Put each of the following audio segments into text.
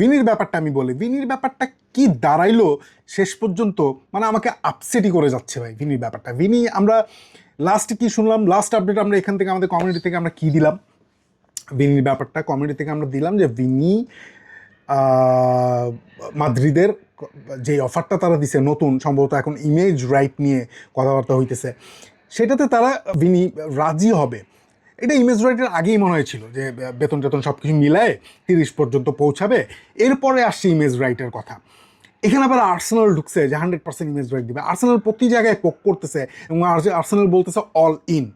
ভিনির ব্যাপারটা আমি বলি, ভিনির ব্যাপারটা কি দাঁড়াইলো শেষ পর্যন্ত, মানে আমাকে আপসেটই করে যাচ্ছে ভাই ভিনির ব্যাপারটা। ভিনি আমরা লাস্টে কি শুনলাম, লাস্ট আপডেট আমরা এখান থেকে আমাদের কমিউনিটি থেকে আমরা কি দিলাম, ভিনির ব্যাপারটা কমিউনিটি থেকে আমরা দিলাম যে ভিনি মাদ্রিদের যে অফারটা তারা দিছে নতুন, সম্ভবত এখন ইমেজ রাইট নিয়ে কথাবার্তা হইতেছে, সেটাতে তারা ভিনি রাজি হবে। এটা ইমেজ রাইটের আগেই মনে হয়েছিল যে বেতন টেতন সব কিছু মিলায় 30 পর্যন্ত পৌঁছাবে, এরপরে আসছে ইমেজ রাইটের কথা। এখানে আবার আর্সেনাল ঢুকছে যে 100% ইমেজ রাইট দিবে। আর্সেনাল প্রতি জায়গায় পোক করতেছে এবং আর্সেনাল বলতেছে অল ইন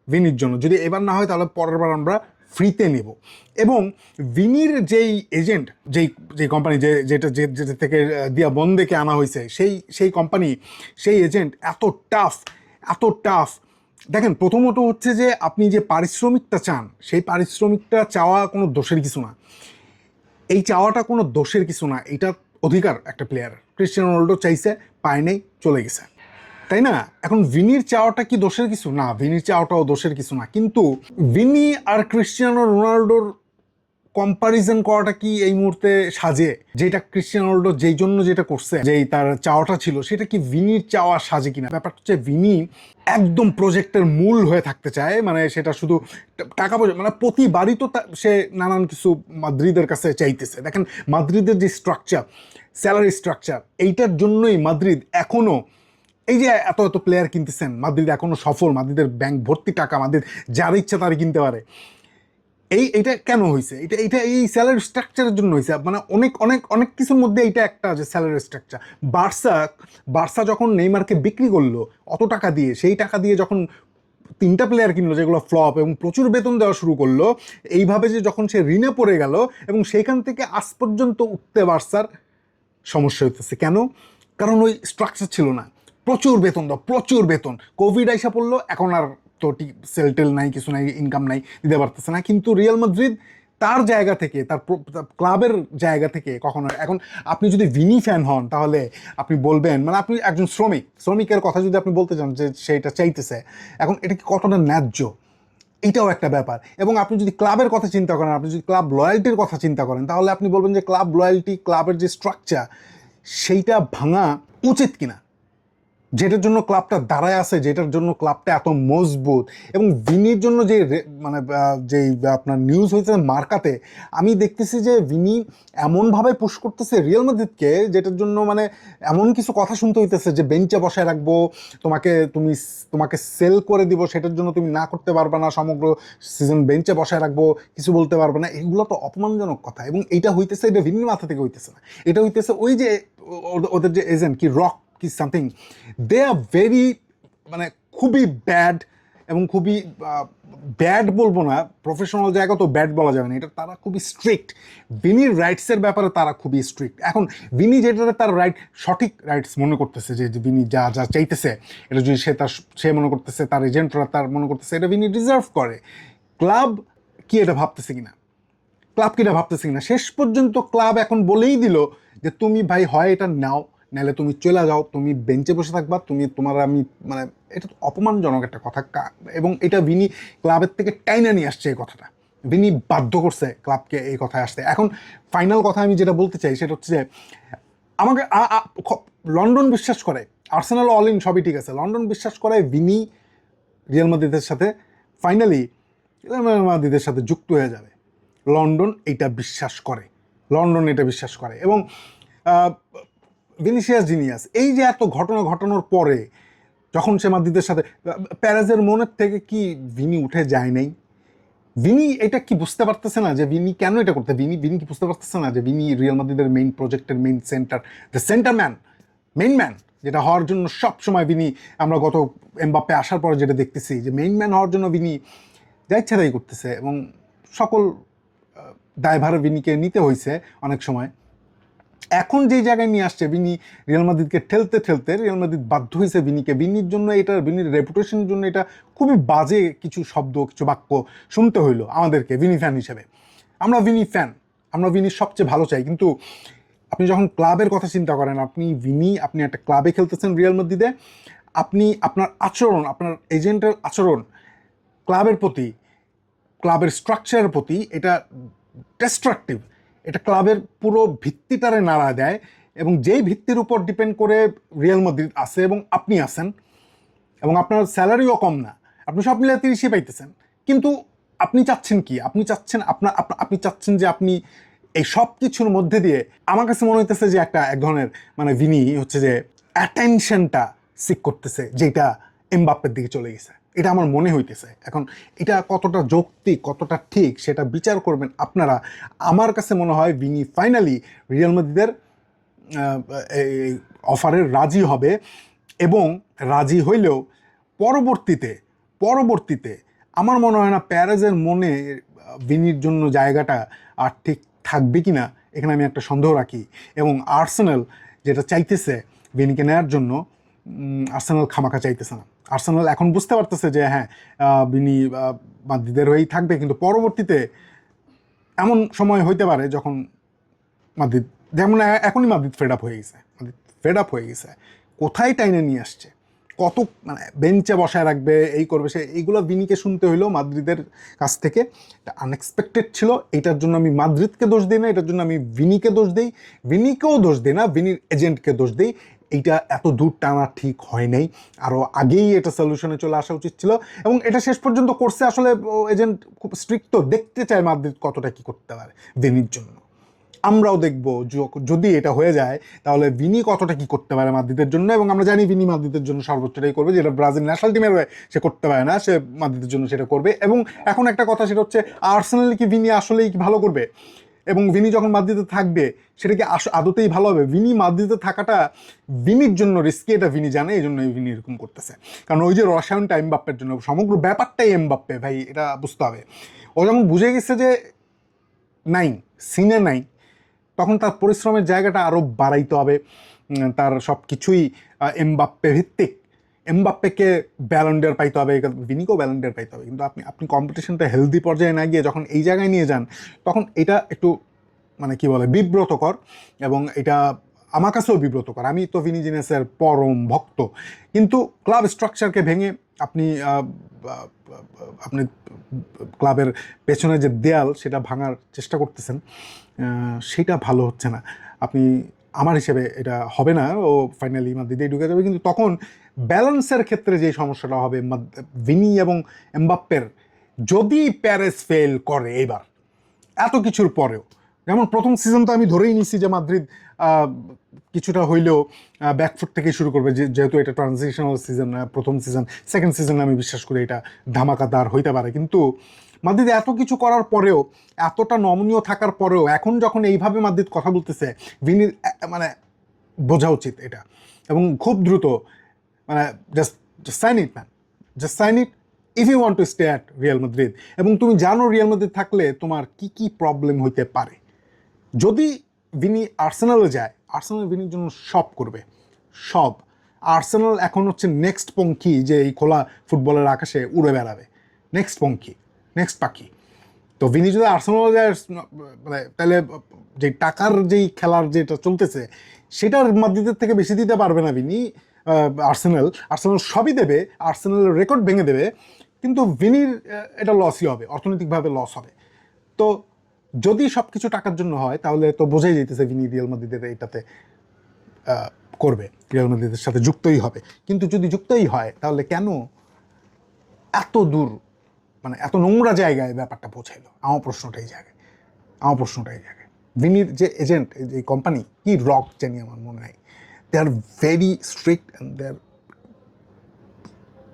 ভিনির জন্য, যদি এবার না হয় তাহলে পরের বার আমরা ফ্রিতে নেব। এবং ভিনির যেই এজেন্ট, যেই কোম্পানি যেটা থেকে দিয়া বন্দেকে আনা হয়েছে, সেই কোম্পানি, সেই এজেন্ট এত টাফ। দেখেন, প্রথমত হচ্ছে যে আপনি যে পারিশ্রমিকটা চান, সেই পারিশ্রমিকটা চাওয়া কোনো দোষের কিছু না, এই চাওয়াটা কোনো দোষের কিছু না, এটা অধিকার একটা প্লেয়ার। ক্রিস্টিয়ানো রোনাল্ডো চাইছে, পায় নাই, চলে গেছে, তাই না? এখন ভিনির চাওয়াটা কি দোষের কিছু না? ভিনির চাওয়াটাও দোষের কিছু না, কিন্তু ভিনি আর ক্রিস্টিয়ানো রোনাল্ডোর কম্পারিজন করাটা কি এই মুহূর্তে সাজে? যেটা ক্রিস্টিয়ানো রোনাল্ডো যেই জন্য যেটা করছে, যেই তার চাওয়াটা ছিল, সেটা কি ভিনির চাওয়া সাজে কিনা? ব্যাপারটা হচ্ছে ভিনি একদম প্রজেক্টের মূল হয়ে থাকতে চায়, মানে সেটা শুধু টাকা পয়সা, মানে প্রতিবারই তো সে নানান কিছু মাদ্রিদের কাছে চাইতেছে। দেখেন মাদ্রিদের যে স্ট্রাকচার, স্যালারি স্ট্রাকচার, এইটার জন্যই মাদ্রিদ এখনো এই যে এত এত প্লেয়ার কিনতেছেন, মাদ্রিদ এখনো সফল, মাদ্রিদের ব্যাংক ভর্তি টাকা, মাদ্রিদ যার ইচ্ছা তারা কিনতে পারে। এইটা কেন হয়েছে? এটা এই স্যালারি স্ট্রাকচারের জন্য হয়েছে। মানে অনেক অনেক অনেক কিছুর মধ্যে এইটা একটা, যে স্যালারি স্ট্রাকচার। বার্সা যখন নেইমারকে বিক্রি করলো অত টাকা দিয়ে, সেই টাকা দিয়ে যখন 3টা প্লেয়ার কিনলো যেগুলো ফ্লপ, এবং প্রচুর বেতন দেওয়া শুরু করলো, এইভাবে যে যখন সে ঋণে পড়ে গেল, এবং সেইখান থেকে আজ পর্যন্ত উঠতে বার্সার সমস্যা হইতেছে। কেন? কারণ ওই স্ট্রাকচার ছিল না। প্রচুর বেতন দাও, প্রচুর বেতন। কোভিড আইসা পড়লো, এখন আর তো সেলটেল নাই, কিছু নাই, ইনকাম নাই, দিতে পারতেছে না। কিন্তু রিয়াল মাদ্রিদ তার জায়গা থেকে, তার ক্লাবের জায়গা থেকে কখনো, এখন আপনি যদি ভিনি ফ্যান হন তাহলে আপনি বলবেন, মানে আপনি একজন শ্রমিকের কথা যদি আপনি বলতে চান যে সেটা চাইতেছে, এখন এটা কি কতটা ন্যায্য, এটাও একটা ব্যাপার। এবং আপনি যদি ক্লাবের কথা চিন্তা করেন, আপনি যদি ক্লাব লয়্যালটির কথা চিন্তা করেন, তাহলে আপনি বলবেন যে ক্লাব লয়্যালটি, ক্লাবের যে স্ট্রাকচার, সেইটা ভাঙা উচিত কিনা, যেটার জন্য ক্লাবটা দাঁড়ায় আছে, যেটার জন্য ক্লাবটা এত মজবুত। এবং ভিনির জন্য যে মানে যেই আপনার নিউজ হয়েছে মার্কাতে, আমি দেখতেছি যে ভিনি এমনভাবে পুশ করতেছে রিয়াল মাদ্রিদকে, যেটার জন্য মানে এমন কিছু কথা শুনতে হইতেছে যে বেঞ্চে বসায় রাখবো, তোমাকে সেল করে দিব, সেটার জন্য তুমি না করতে পারবে না, সমগ্র সিজন বেঞ্চে বসায় রাখবো, কিছু বলতে পারবে না। এগুলো তো অপমানজনক কথা। এবং এইটা হইতেছে, এটা ভিনির মাথা থেকে হইতেছে না, এটা হইতেছে ওই যে ওদের যে এজেন্ট কি রক কি সামথিং, দে আর ভেরি, মানে খুবই ব্যাড, এবং খুবই ব্যাড বলবো না, প্রফেশনাল জায়গা তো ব্যাড বলা যাবে না, এটা তারা খুবই স্ট্রিক্ট। ভিনির রাইটসের ব্যাপারে তারা খুবই স্ট্রিক্ট। এখন ভিনি যেটা তার রাইট, সঠিক রাইটস মনে করতেছে, যে ভিনি যা যা চাইতেছে, এটা যদি সে মনে করতেছে, তার এজেন্টরা তার মনে করতেছে এটা ভিনি ডিজার্ভ করে, ক্লাব কি এটা ভাবতেছে কিনা, শেষ পর্যন্ত ক্লাব এখন বলেই দিল যে তুমি ভাই হয় এটা নাও, নাহলে তুমি চলে যাও, তুমি বেঞ্চে বসে থাকবা, তোমার আমি, মানে এটা তো অপমানজনক একটা কথা। এবং এটা ভিনি ক্লাবের থেকে টাইনা নিয়ে আসছে এই কথাটা, ভিনি বাধ্য করছে ক্লাবকে এই কথায় আসতে। এখন ফাইনাল কথা আমি যেটা বলতে চাই সেটা হচ্ছে যে আমাকে লন্ডন বিশ্বাস করে, আর্সেনাল অল ইন সবই ঠিক আছে, লন্ডন বিশ্বাস করে ভিনি রিয়াল মাদ্রিদের সাথে ফাইনালি রিয়াল মাদ্রিদের সাথে যুক্ত হয়ে যাবে। লন্ডন এটা বিশ্বাস করে। এবং ভিনিসিয়াস জিনিয়াস, এই যে এত ঘটনা ঘটানোর পরে যখন সে মাদ্রিদের সাথে, প্যারেজের মনের থেকে কি ভিনি উঠে যায় নাই? ভিনি এটা কি বুঝতে পারতেছে না যে ভিনি কেন এটা করতে? ভিনি কি বুঝতে পারতেছে না যে ভিনি রিয়াল মাদ্রিদের মেইন প্রজেক্টের মেইন সেন্টার মেইন ম্যান, যেটা হওয়ার জন্য সব সময় ভিনি, আমরা গত এমবাপ্পে আসার পরে যেটা দেখতেছি, যে মেইন ম্যান হওয়ার জন্য ভিনি যা ইচ্ছা তাই করতেছে, এবং সকল দায়ভার ভিনিকে নিতে হয়েছে অনেক সময়। এখন যেই জায়গায় নিয়ে আসছে ভিনি, রিয়াল মাদ্রিদকে ঠেলতে রিয়াল মাদ্রিদ বাধ্য হয়েছে ভিনিকে, ভিনির জন্য, এটা ভিনির রেপুটেশনের জন্য এটা খুবই বাজে কিছু শব্দ, কিছু বাক্য শুনতে হইলো আমাদেরকে ভিনি ফ্যান হিসেবে। আমরা ভিনির সবচেয়ে ভালো চাই, কিন্তু আপনি যখন ক্লাবের কথা চিন্তা করেন, আপনি একটা ক্লাবে খেলতেছেন রিয়াল মাদ্রিদে, আপনার আচরণ, আপনার এজেন্টের আচরণ ক্লাবের প্রতি, ক্লাবের স্ট্রাকচারের প্রতি, এটা ডিস্ট্রাকটিভ, এটা ক্লাবের পুরো ভিত্তিটারে নাড়া দেয়, এবং যেই ভিত্তির উপর ডিপেন্ড করে রিয়াল মাদ্রিদ আছে এবং আপনি আছেন, এবং আপনার স্যালারিও কম না, আপনি সব মিলে 30ই পাইতেছেন, কিন্তু আপনি চাচ্ছেন কি? আপনি চাচ্ছেন আপনি চাচ্ছেন যে আপনি এই সব কিছুর মধ্যে দিয়ে, আমার কাছে মনে হইতেছে যে এক ধরনের মানে ভিনি হচ্ছে যে অ্যাটেনশনটা সিক করতেছে, যেটা এমবাপ্পের দিকে চলে গেছে, এটা আমার মনে হইতেছে। এখন এটা কতটা যৌক্তিক, কতটা ঠিক, সেটা বিচার করবেন আপনারা। আমার কাছে মনে হয় ভিনি ফাইনালি রিয়াল মাদ্রিদের এই অফারের রাজি হবে, এবং রাজি হইলেও পরবর্তীতে আমার মনে হয় না প্যারেজের মনে ভিনির জন্য জায়গাটা আর ঠিক থাকবে কি না, এখানে আমি একটা সন্দেহ রাখি। এবং আর্সেনাল যেটা চাইতেছে ভিনিকে নেওয়ার জন্য, আর্সেনাল খামাখা চাইতেছে না। আর্সেনাল এখন বুঝতে পারতেছে যে হ্যাঁ, ভিনি মাদ্রিদের হয়েই থাকবে, কিন্তু পরবর্তীতে এমন সময় হইতে পারে যখন মাদ্রিদ, যেমন এখনই মাদ্রিদ ফেড আপ হয়ে গেছে, কোথায় টাইনে নিয়ে আসছে, কত মানে বেঞ্চে বসায় রাখবে, এই করবে সে, এইগুলো ভিনিকে শুনতে হইলো মাদ্রিদের কাছ থেকে। এটা আনএক্সপেক্টেড ছিল। এইটার জন্য আমি মাদ্রিদকে দোষ দিই না, এটার জন্য আমি ভিনিকে দোষ দিই, ভিনিকেও দোষ দিই না, ভিনির এজেন্টকে দোষ দিই। এইটা এত দূর টানা ঠিক হয় নাই, আরও আগেই এটা সলিউশনে চলে আসা উচিত ছিল, এবং এটা শেষ পর্যন্ত করছে। আসলে এজেন্ট খুব স্ট্রিক্ট, তো দেখতে চায় মাদ্রিদ কতটা কি করতে পারে ভিনির জন্য। আমরাও দেখব যদি এটা হয়ে যায় তাহলে ভিনি কতটা কি করতে পারে মাদ্রিদের জন্য, এবং আমরা জানি ভিনি মাদ্রিদের জন্য সর্বোচ্চটাই করবে, যেটা ব্রাজিল ন্যাশনাল টিমের হয়ে সে করতে পারে না, সে মাদ্রিদের জন্য সেটা করবে। এবং এখন একটা কথা, সেটা হচ্ছে আর্সেনাল কি ভিনি আসলেই কি ভালো করবে, এবং ভিনি যখন মাদ্রিদে থাকবে সেটা কি আদতেই ভালো হবে? ভিনি মাদ্রিদে থাকাটা ভিনির জন্য রিস্কি, এটা ভিনি জানে, এই জন্য ভিনি এরকম করতেছে। কারণ ওই যে রসায়নটা এমবাপ্পের জন্য, সমগ্র ব্যাপারটাই এমবাপ্পে ভাই, এটা বুঝতে হবে। ও যখন বুঝে গেছে যে নাই, সিনে নাই, তখন তার পরিশ্রমের জায়গাটা আরও বাড়াইতে হবে। তার সব কিছুই এমবাপ্পে ভিত্তিক, এমবাপ্পেকে ব্যালন্ডার পাইতে হবে, ভিনিকেও ব্যালন্ডার পাইতে হবে। কিন্তু আপনি কম্পিটিশনটা হেলদি পর্যায়ে না গিয়ে যখন এই জায়গায় নিয়ে যান, তখন এটা একটু মানে কি বলে, বিব্রতকর। এবং এটা আমার কাছেও বিব্রতকর। আমি তো ভিনি জিনেসের পরম ভক্ত, কিন্তু ক্লাব স্ট্রাকচারকে ভেঙে আপনি আপনি ক্লাবের পেছনে যে দেয়াল, সেটা ভাঙার চেষ্টা করতেছেন, সেটা ভালো হচ্ছে না। আপনি, আমার হিসেবে এটা হবে না, ও ফাইনালি মাদ্রিদেই ঢুকে যাবে। কিন্তু তখন ব্যালেন্সের ক্ষেত্রে যে সমস্যাটা হবে, ভিনি এবং এমবাপ্পের, যদি প্যারেস ফেল করে এবার এত কিছুর পরেও, যেমন প্রথম সিজন তো আমি ধরেই নিছি যে মাদ্রিদ কিছুটা হইলেও ব্যাকফুট থেকে শুরু করবে, যেহেতু এটা ট্রানজিশনাল সিজন, প্রথম সিজন। সেকেন্ড সিজনে আমি বিশ্বাস করি এটা ধামাকাদার হইতে পারে। কিন্তু মাদ্রিদ এত কিছু করার পরেও, এতটা নমনীয় থাকার পরেও, এখন যখন এইভাবে মাদ্রিদ কথা বলতেছে, ভিনির মানে বোঝা উচিত এটা, এবং খুব দ্রুত, মানে just sign it man, just sign it if you want to stay at Real Madrid. এবং তুমি জানো রিয়াল মাদ্রিদ থাকলে তোমার কি কি প্রবলেম হইতে পারে। যদি ভিনি আর্সেনালে যায়, আর্সেনাল ভিনির জন্য সব করবে, সব। আর্সেনাল এখন হচ্ছে নেক্সট পঙ্খী, যে এই খোলা ফুটবলের আকাশে উড়ে বেড়াবে, নেক্সট পঙ্খী, নেক্সট পাখি। তো ভিনি যদি আর্সেনালে যায়, মানে তাহলে যে টাকার যেই খেলার যেটা চলতেছে, সেটার মাদ্রিদের থেকে বেশি দিতে পারবে না ভিনি। আর্সেনাল সবই দেবে, আর্সেনালের রেকর্ড ভেঙে দেবে, কিন্তু ভিনির এটা লসই হবে, অর্থনৈতিকভাবে লস হবে। তো যদি সব কিছু টাকার জন্য হয়, তাহলে তো বোঝাই যেতেছে ভিনি রিয়াল মাদ্রিদের এটাতে করবে, রিয়াল মাদ্রিদের সাথে যুক্তই হবে। কিন্তু যদি যুক্তই হয়, তাহলে কেন এত দূর, মানে এত নোংরা জায়গায় ব্যাপারটা পৌঁছাইলো? আমার প্রশ্নটা এই জায়গায়, ভিনির যে এজেন্ট, যে কোম্পানি, কি রক জানি, আমার মনে হয় they are very strict, and they are,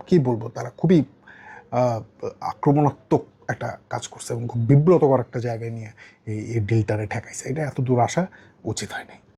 কী বলবো, তারা খুবই আক্রমণাত্মক একটা কাজ করছে, এবং খুব বিব্রতকর একটা জায়গায় নিয়ে এই ডিলটারে ঠেকাইছে। এটা এত দূর আসা উচিত হয়নি।